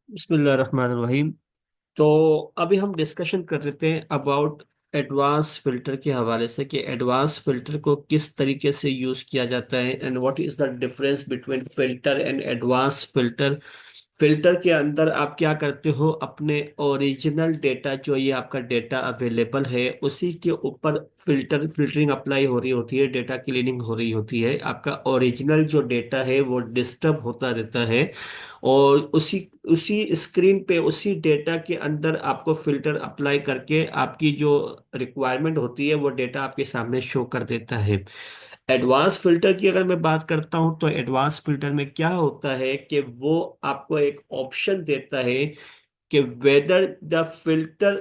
बिस्मिल्लाहिर्रहमानिर्रहीम। तो अभी हम डिस्कशन कर रहे थे अबाउट एडवांस फिल्टर के हवाले से कि एडवांस फिल्टर को किस तरीके से यूज किया जाता है and what is the difference between filter and advance filter. Filter के अंदर आप क्या करते हो, अपने ओरिजिनल डेटा जो ये आपका डेटा अवेलेबल है उसी के ऊपर फिल्टरिंग अप्लाई हो रही होती है, डेटा क्लीनिंग हो रही होती है। आपका ओरिजिनल जो डेटा है वो डिस्टर्ब होता रहता है और उसी उसी स्क्रीन पे उसी डेटा के अंदर आपको फिल्टर अप्लाई करके आपकी जो रिक्वायरमेंट होती है वो डेटा आपके सामने शो कर देता है। एडवांस फिल्टर की अगर मैं बात करता हूं तो एडवांस फिल्टर में क्या होता है कि वो आपको एक ऑप्शन देता है कि whether the filter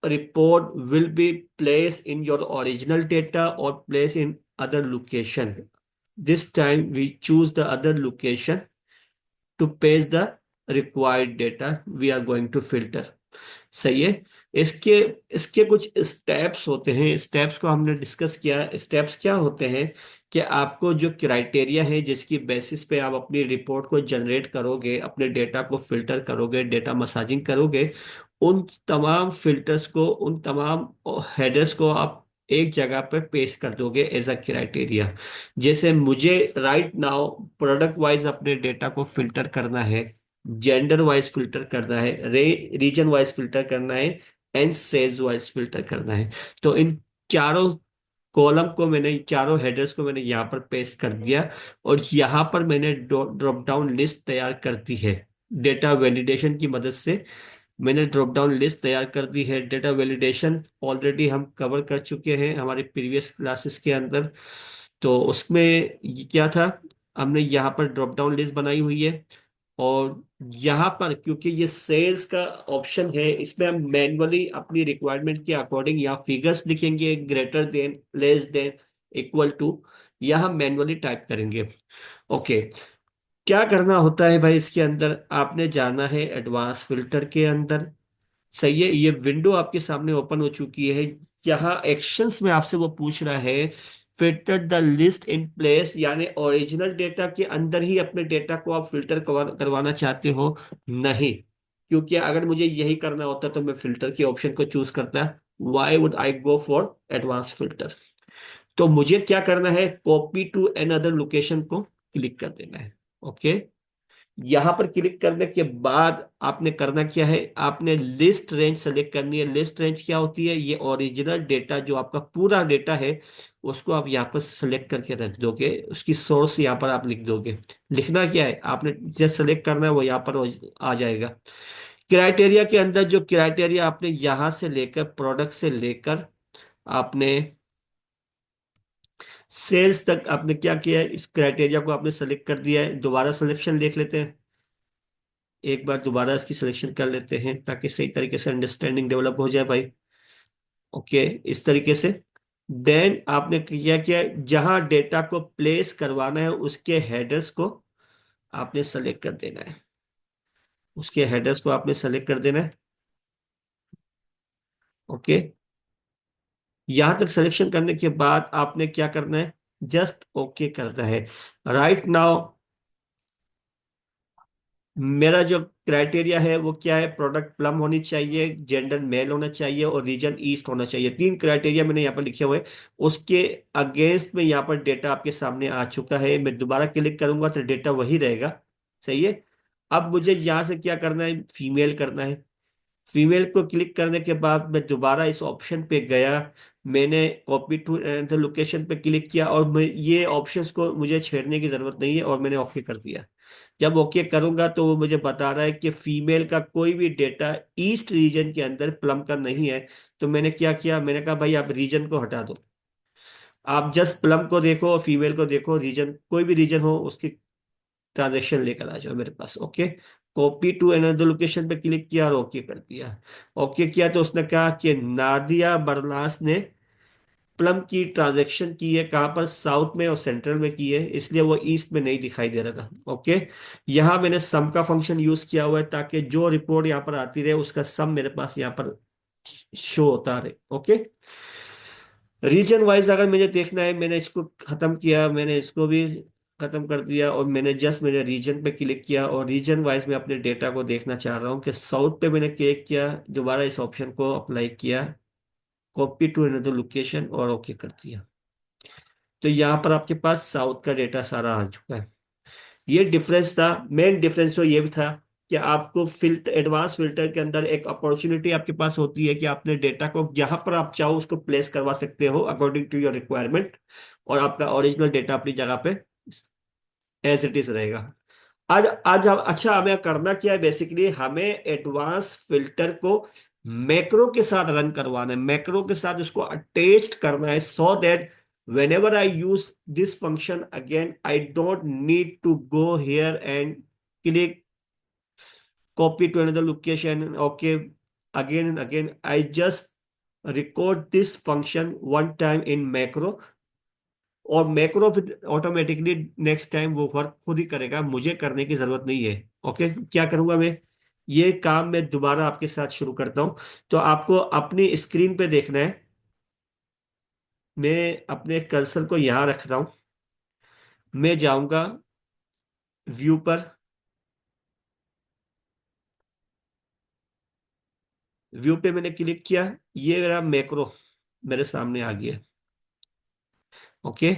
report will be place in your original data और place in other location. This time we choose the other location to page the required data we are going to filter. सही है। इसके इसके कुछ steps होते हैं, steps को हमने डिस्कस किया। स्टेप्स क्या होते हैं कि आपको जो क्राइटेरिया है जिसकी बेसिस पे आप अपनी रिपोर्ट को जनरेट करोगे, अपने डेटा को फिल्टर करोगे, डेटा मसाजिंग करोगे, उन तमाम फिल्टर्स को, उन तमाम हेडर्स को आप एक जगह पर पेश कर दोगे एज अ क्राइटेरिया। जैसे मुझे राइट नाउ प्रोडक्ट वाइज अपने डेटा को फिल्टर करना है, जेंडर वाइज फिल्टर करना है, रीजन वाइज फिल्टर करना है एंड सेल्स वाइज फिल्टर करना है। तो इन चारों कॉलम को मैंने, चारों हेडर्स को मैंने यहाँ पर पेस्ट कर दिया और यहाँ पर मैंने ड्रॉप डाउन लिस्ट तैयार कर दी है। डेटा वैलिडेशन की मदद से मैंने ड्रॉप डाउन लिस्ट तैयार कर दी है। डेटा वैलिडेशन ऑलरेडी हम कवर कर चुके हैं हमारे प्रीवियस क्लासेस के अंदर। तो उसमें ये क्या था, हमने यहाँ पर ड्रॉप डाउन लिस्ट बनाई हुई है और यहाँ पर क्योंकि ये सेल्स का ऑप्शन है, इसमें हम मैन्युअली अपनी रिक्वायरमेंट के अकॉर्डिंग यहाँ फिगर्स लिखेंगे, greater than, less than, equal to, यहाँ मैन्युअली टाइप करेंगे। ओके। क्या करना होता है भाई, इसके अंदर आपने जाना है एडवांस फिल्टर के अंदर। सही है, ये विंडो आपके सामने ओपन हो चुकी है। यहाँ एक्शंस में आपसे वो पूछ रहा है filter the list in place, यानी ओरिजिनल डेटा के अंदर ही अपने डेटा को आप फिल्टर करवाना चाहते हो। नहीं, क्योंकि अगर मुझे यही करना होता तो मैं फिल्टर के ऑप्शन को चूज करता। Why would I go for advance filter? तो मुझे क्या करना है, copy to another location को क्लिक कर देना है। ओके। यहां पर क्लिक करने के बाद आपने करना क्या है, आपने लिस्ट रेंज सेलेक्ट करनी है। लिस्ट रेंज क्या होती है, ये ओरिजिनल डेटा जो आपका पूरा डेटा है उसको आप यहाँ पर सेलेक्ट करके रख दोगे, उसकी सोर्स यहाँ पर आप लिख दोगे। लिखना क्या है, आपने जस्ट सेलेक्ट करना है, वो यहाँ पर आ जाएगा। क्राइटेरिया के अंदर जो क्राइटेरिया आपने यहां से लेकर, प्रोडक्ट से लेकर आपने सेल्स तक आपने क्या किया है, इस क्राइटेरिया को आपने सेलेक्ट कर दिया है। दोबारा सिलेक्शन देख लेते हैं, एक बार दोबारा इसकी सिलेक्शन कर लेते हैं ताकि सही तरीके से अंडरस्टैंडिंग डेवलप हो जाए भाई। ओके, इस तरीके से देन आपने किया क्या, जहां डेटा को प्लेस करवाना है उसके हेडर्स को आपने सेलेक्ट कर देना है। उसके हेडर्स को आपने सेलेक्ट कर देना है। ओके। यहां तक सिलेक्शन करने के बाद आपने क्या करना है, जस्ट ओके करना है। राइट नाउ मेरा जो क्राइटेरिया है वो क्या है, प्रोडक्ट प्लम होनी चाहिए, जेंडर मेल होना चाहिए और रीजन ईस्ट होना चाहिए। तीन क्राइटेरिया मैंने यहाँ पर लिखे हुए हैं। उसके अगेंस्ट में यहाँ पर डेटा आपके सामने आ चुका है। मैं दोबारा क्लिक करूंगा तो डेटा वही रहेगा। सही है। अब मुझे यहाँ से क्या करना है, फीमेल करना है। फीमेल को क्लिक करने के बाद मैं दोबारा इस ऑप्शन पे गया, मैंने कॉपी टू लोकेशन पे क्लिक किया और ये ऑप्शंस को मुझे छेड़ने की जरूरत नहीं है और मैंने ओके कर दिया। जब ओके करूंगा तो वो मुझे बता रहा है कि फीमेल का कोई भी डेटा ईस्ट रीजन के अंदर प्लम का नहीं है। तो मैंने क्या किया, मैंने कहा भाई आप रीजन को हटा दो, आप जस्ट प्लम को देखो और फीमेल को देखो, रीजन कोई भी रीजन हो उसकी ट्रांजेक्शन लेकर आ जाओ मेरे पास। Okay. Copy to another location पे क्लिक किया और ओके कर दिया। ओके किया तो उसने कहा कि नादिया बरलास ने प्लम की ट्रांजैक्शन की है, कहाँ पर, साउथ में और सेंट्रल में की है, इसलिए वो ईस्ट में नहीं दिखाई दे रहा था। ओके। यहाँ मैंने सम का फंक्शन यूज किया हुआ है ताकि जो रिपोर्ट यहाँ पर आती रहे उसका सम मेरे पास यहाँ पर शो होता रहे। ओके। रीजन वाइज अगर मुझे देखना है, मैंने इसको खत्म किया, मैंने इसको भी खत्म कर दिया, और मैंने रीजन पे क्लिक किया, और रीजन वाइज मैं अपने डेटा को देखना चाह रहा हूँ कि साउथ पे मैंने क्लिक किया, दोबारा इस ऑप्शन को अप्लाई किया, कॉपी टू अनदर लोकेशन, और ओके कर दिया। तो यहाँ पर आपके पास साउथ का डेटा सारा आ चुका है। ये डिफरेंस था, मेन डिफरेंस तो ये भी था कि आपको फिल्टर, एडवांस फिल्टर के अंदर एक अपॉर्चुनिटी आपके पास होती है कि आपने डेटा को जहां पर आप चाहो उसको प्लेस करवा सकते हो अकॉर्डिंग टू योर रिक्वायरमेंट, और आपका ओरिजिनल डेटा अपनी जगह पे एज इट इज रहेगा। आज आज अच्छा, हमें करना क्या है, बेसिकली हमें एडवांस फिल्टर को मैक्रो के साथ रन करवाना है, मैक्रो के साथ उसको अटैच्ड करना है, so that whenever I use this function again, I don't need to go here and click copy to another location, okay, again and again. I just record this function one time in macro, और macro फिर automatically next time वो work खुद ही करेगा, मुझे करने की जरूरत नहीं है। ओके, क्या करूंगा मैं, ये काम मैं दोबारा आपके साथ शुरू करता हूं। तो आपको अपनी स्क्रीन पे देखना है, मैं अपने कर्सर को यहां रख रहा हूं, मैं जाऊंगा व्यू पर, व्यू पे मैंने क्लिक किया, ये मेरा मैक्रो मेरे सामने आ गया। ओके,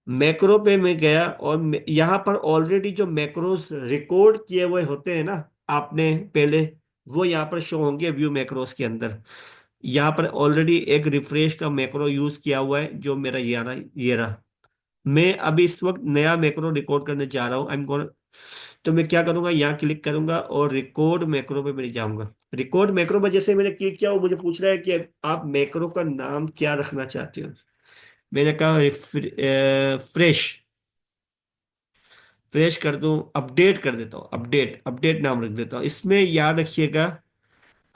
मैक्रो पे मैं गया, और यहाँ पर ऑलरेडी जो मैक्रोस रिकॉर्ड किए हुए होते हैं ना आपने पहले, वो यहाँ पर शो होंगे व्यू मैक्रोस के अंदर। यहाँ पर ऑलरेडी एक रिफ्रेश का मैक्रो यूज किया हुआ है, जो मेरा ये रहा। मैं अभी इस वक्त नया मैक्रो रिकॉर्ड करने जा रहा हूँ, आई एम गोना। तो मैं क्या करूंगा, यहाँ क्लिक करूंगा और रिकॉर्ड मैक्रो पे मैं जाऊंगा। रिकॉर्ड मैक्रो पर जैसे मैंने क्लिक किया, वो मुझे पूछ रहा है कि आप मैक्रो का नाम क्या रखना चाहते हो। मैंने कहा फ्रेश, फ्रेश कर दूं, अपडेट कर देता हूँ, अपडेट, अपडेट नाम रख देता हूँ। इसमें याद रखिएगा,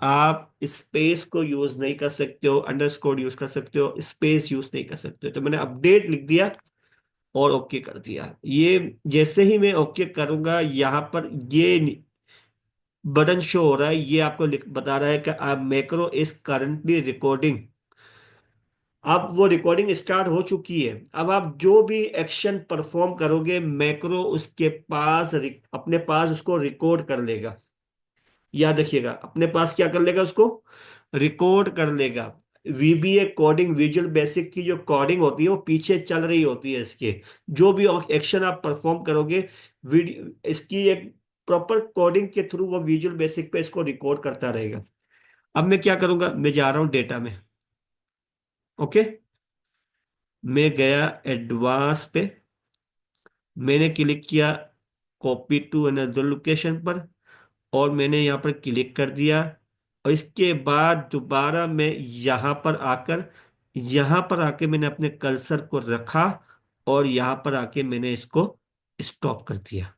आप स्पेस को यूज नहीं कर सकते हो, अंडरस्कोर यूज कर सकते हो, स्पेस यूज नहीं कर सकते हो। तो मैंने अपडेट लिख दिया और ओके कर दिया। ये जैसे ही मैं ओके करूंगा, यहाँ पर ये बटन शो हो रहा है, ये आपको बता रहा है कि आप मैक्रो इज करंटली रिकॉर्डिंग। अब वो रिकॉर्डिंग स्टार्ट हो चुकी है। अब आप जो भी एक्शन परफॉर्म करोगे, मैक्रो उसके पास अपने पास उसको रिकॉर्ड कर लेगा। याद रखिएगा, अपने पास क्या कर लेगा, उसको रिकॉर्ड कर लेगा। वीबीए कोडिंग, विजुअल बेसिक की जो कोडिंग होती है वो पीछे चल रही होती है इसके। जो भी एक्शन आप परफॉर्म करोगे, वीडियो इसकी एक प्रॉपर कोडिंग के थ्रू वो विजुअल बेसिक पे इसको रिकॉर्ड करता रहेगा। अब मैं क्या करूंगा, मैं जा रहा हूं डेटा में। ओके, मैं गया एडवांस पे, मैंने क्लिक किया कॉपी टू अनदर लोकेशन पर, और मैंने यहाँ पर क्लिक कर दिया। और इसके बाद दोबारा मैं यहाँ पर आकर, यहाँ पर आके मैंने अपने कर्सर को रखा, और यहाँ पर आके मैंने इसको स्टॉप कर दिया।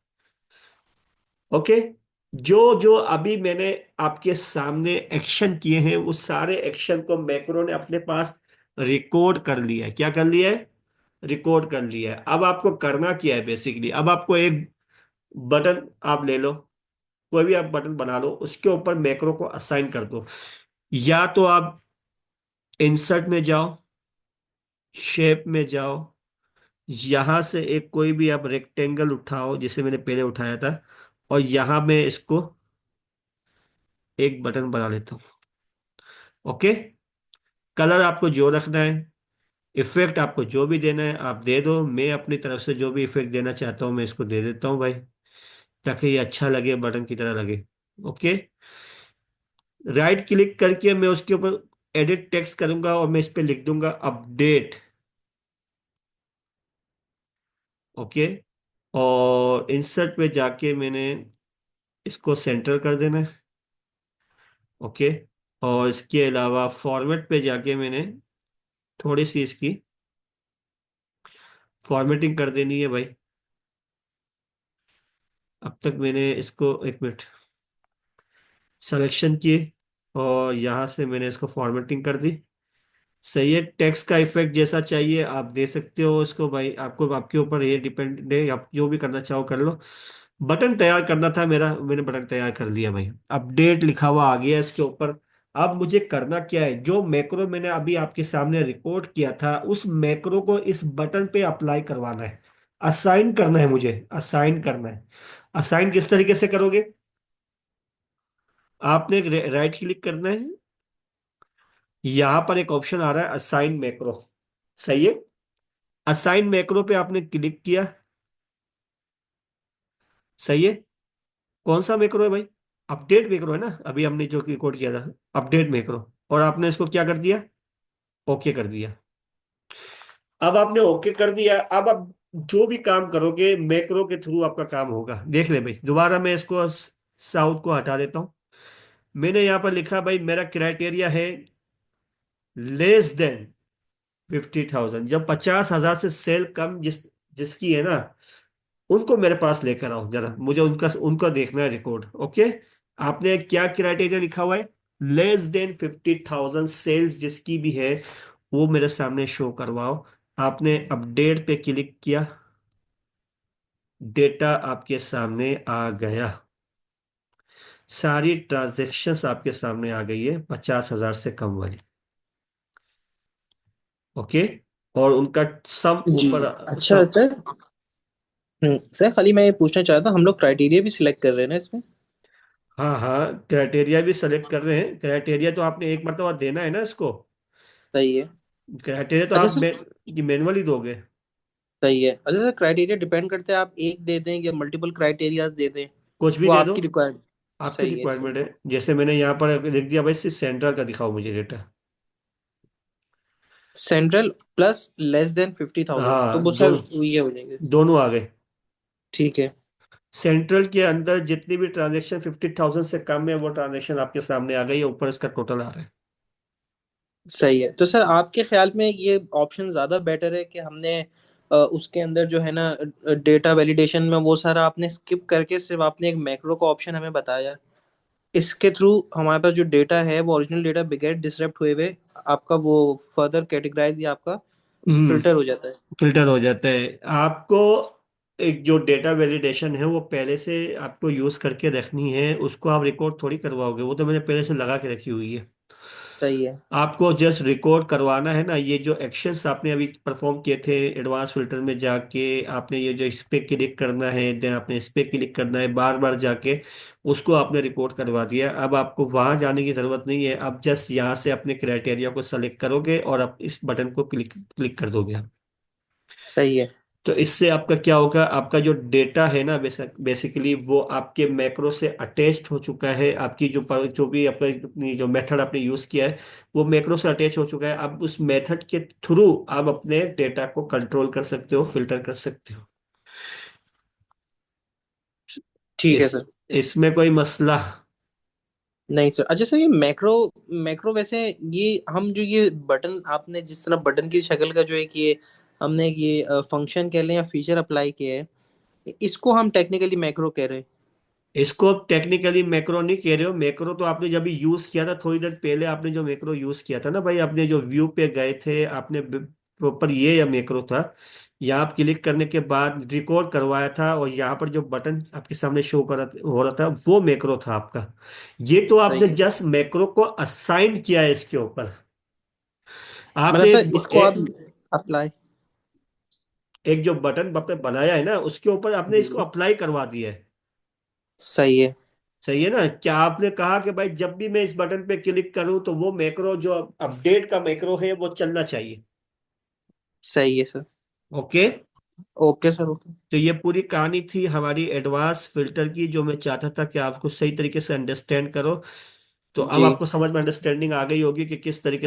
ओके, जो जो अभी मैंने आपके सामने एक्शन किए हैं, उस सारे एक्शन को मैक्रो ने अपने पास रिकॉर्ड कर लिया है। क्या कर लिया है, रिकॉर्ड कर लिया है। अब आपको करना क्या है, बेसिकली अब आपको एक बटन आप ले लो, कोई भी आप बटन बना लो, उसके ऊपर मैक्रो को असाइन कर दो। या तो आप इंसर्ट में जाओ, शेप में जाओ, यहां से एक कोई भी आप रेक्टेंगल उठाओ, जिसे मैंने पहले उठाया था, और यहां मैं इसको एक बटन बना लेता हूं। ओके, कलर आपको जो रखना है, इफेक्ट आपको जो भी देना है आप दे दो। मैं अपनी तरफ से जो भी इफेक्ट देना चाहता हूँ मैं इसको दे देता हूँ भाई, ताकि ये अच्छा लगे, बटन की तरह लगे। ओके, राइट क्लिक करके मैं उसके ऊपर एडिट टेक्स्ट करूंगा, और मैं इस पे लिख दूंगा अपडेट। ओके, और इंसर्ट पे जाके मैंने इसको सेंटर कर देना है। ओके, और इसके अलावा फॉर्मेट पे जाके मैंने थोड़ी सी इसकी फॉर्मेटिंग कर देनी है भाई। अब तक मैंने इसको, एक मिनट, सिलेक्शन किए, और यहाँ से मैंने इसको फॉर्मेटिंग कर दी। सही है, टेक्स्ट का इफेक्ट जैसा चाहिए आप दे सकते हो इसको भाई, आपको आपके ऊपर ये डिपेंड है, आप जो भी करना चाहो कर लो। बटन तैयार करना था मेरा, मैंने बटन तैयार कर लिया भाई, अपडेट लिखा हुआ आ गया इसके ऊपर। अब मुझे करना क्या है, जो मैक्रो मैंने अभी आपके सामने रिकॉर्ड किया था, उस मैक्रो को इस बटन पे अप्लाई करवाना है। असाइन करना है मुझे, असाइन करना है। असाइन किस तरीके से करोगे? आपने एक राइट क्लिक करना है, यहां पर एक ऑप्शन आ रहा है असाइन मैक्रो, सही है। असाइन मैक्रो पे आपने क्लिक किया, सही है। कौन सा मैक्रो है भाई? अपडेट मैक्रो है ना, अभी हमने जो रिकॉर्ड किया था, अपडेट मैक्रो। और आपने इसको क्या कर दिया? ओके कर दिया। अब आपने ओके कर दिया, अब आप जो भी काम करोगे मैक्रो के थ्रू आपका काम होगा। देख ले भाई, दोबारा मैं इसको साउथ को हटा देता हूं। मैंने यहां पर लिखा भाई मेरा क्राइटेरिया है लेस देन 50,000, जब 50,000 से सेल कम जिसकी है ना, उनको मेरे पास लेकर आओ जरा, मुझे उनका उनका देखना है रिकॉर्ड। ओके। आपने क्या क्राइटेरिया लिखा हुआ है? लेस देन 50,000 सेल्स जिसकी भी है, वो मेरे सामने शो करवाओ। आपने अपडेट पे क्लिक किया, डेटा आपके सामने आ गया, सारी ट्रांजैक्शंस आपके सामने आ गई है 50,000 से कम वाली। ओके। और उनका सम जी। ऊपर, अच्छा सम। सर। सर खाली मैं ये पूछना चाहता हम लोग क्राइटेरिया भी सिलेक्ट कर रहे हैं ना इसमें? हाँ हाँ, क्राइटेरिया भी सेलेक्ट कर रहे हैं। क्राइटेरिया तो आपने एक मरतबा देना है ना इसको। सही है। क्राइटेरिया तो अच्छा आप सर। मैनुअली दोगे। सही है। अच्छा सर, क्राइटेरिया डिपेंड करते हैं, आप एक दे दें या मल्टीपल क्राइटेरियाज दे दें, कुछ भी वो दे दो, आपकी रिक्वायरमेंट। आपकी सही है रिक्वायरमेंट सर। है। जैसे मैंने यहाँ पर लिख दिया भाई, सिर्फ सेंट्रल का दिखाओ मुझे data. Central plus less than 50,000, तो हाँ, वो सर ये हो जाएंगे। दोनों आ गए। ठीक है। सेंट्रल के अंदर जितनी भी ट्रांजेक्शन 50,000 से कम है, वो ट्रांजेक्शन आपके सामने आ गई है, ऊपर इसका टोटल आ रहा है। सही है। तो सर आपके ख्याल में ये ऑप्शन ज़्यादा बेटर है कि हमने उसके अंदर जो है ना डेटा वैलिडेशन में वो सारा आपने स्किप करके सिर्फ आपने एक मैक्रो का ऑप्शन हमें बताया, इसके थ्रू हमारे पास जो डेटा है वो ओरिजिनल डेटा बगैर डिसरप्ट हुए हुए आपका वो फर्दर कैटेगराइज या आपका हम्म। फिल्टर हो जाता है। फिल्टर हो जाता है आपको। एक जो डेटा वैलिडेशन है वो पहले से आपको यूज करके रखनी है, उसको आप रिकॉर्ड थोड़ी करवाओगे, वो तो मैंने पहले से लगा के रखी हुई है। सही है। आपको जस्ट रिकॉर्ड करवाना है ना, ये जो एक्शंस आपने अभी परफॉर्म किए थे एडवांस फिल्टर में जाके, आपने ये जो इस पे क्लिक करना है, देन आपने इस पे क्लिक करना है, बार बार जाके उसको आपने रिकॉर्ड करवा दिया। अब आपको वहां जाने की जरूरत नहीं है, अब जस्ट यहाँ से अपने क्राइटेरिया को सेलेक्ट करोगे और आप इस बटन को क्लिक क्लिक कर दोगे। सही है। तो इससे आपका क्या होगा, आपका जो डेटा है ना, बेसिकली वो आपके मैक्रो से अटैच्ड हो चुका है। आपकी जो भी आपका जो मेथड आपने यूज किया है, वो मैक्रो से अटैच हो चुका है। अब उस मेथड के थ्रू आप अपने डेटा को कंट्रोल कर सकते हो, फिल्टर कर सकते हो। ठीक है इस सर। इसमें कोई मसला? नहीं सर। अच्छा सर, ये मैक्रो मैक्रो वैसे ये हम जो ये बटन आपने जिस तरह बटन की शक्ल का जो है कि ये हमने ये फंक्शन कह लें या फीचर अप्लाई किया है, इसको हम टेक्निकली मैक्रो कह रहे हैं। इसको टेक्निकली मैक्रो नहीं कह रहे हो। मैक्रो तो आपने जब यूज किया था थोड़ी देर पहले, आपने जो मैक्रो यूज किया था ना भाई, आपने जो व्यू पे गए थे, आपने प्रॉपर ये या मैक्रो था। यहाँ आप क्लिक करने के बाद रिकॉर्ड करवाया था, और यहाँ पर जो बटन आपके सामने शो कर हो रहा था वो मैक्रो था आपका। ये तो आपने सही है। जस्ट मैक्रो को असाइन किया है इसके ऊपर। मतलब आपने सर इसको आप अप्लाई। एक जो बटन आपने बनाया है ना, उसके ऊपर आपने जी इसको जी। अप्लाई करवा दिया है। सही है। सही है ना? क्या आपने कहा कि भाई जब भी मैं इस बटन पे क्लिक करूं तो वो मैक्रो जो अपडेट का मैक्रो है वो चलना चाहिए। सही है sir. Okay. Okay sir. Okay. तो ये पूरी कहानी थी हमारी एडवांस फिल्टर की, जो मैं चाहता था कि आपको सही तरीके से अंडरस्टैंड करो। तो अब जी। आपको समझ में अंडरस्टैंडिंग आ गई होगी कि किस तरीके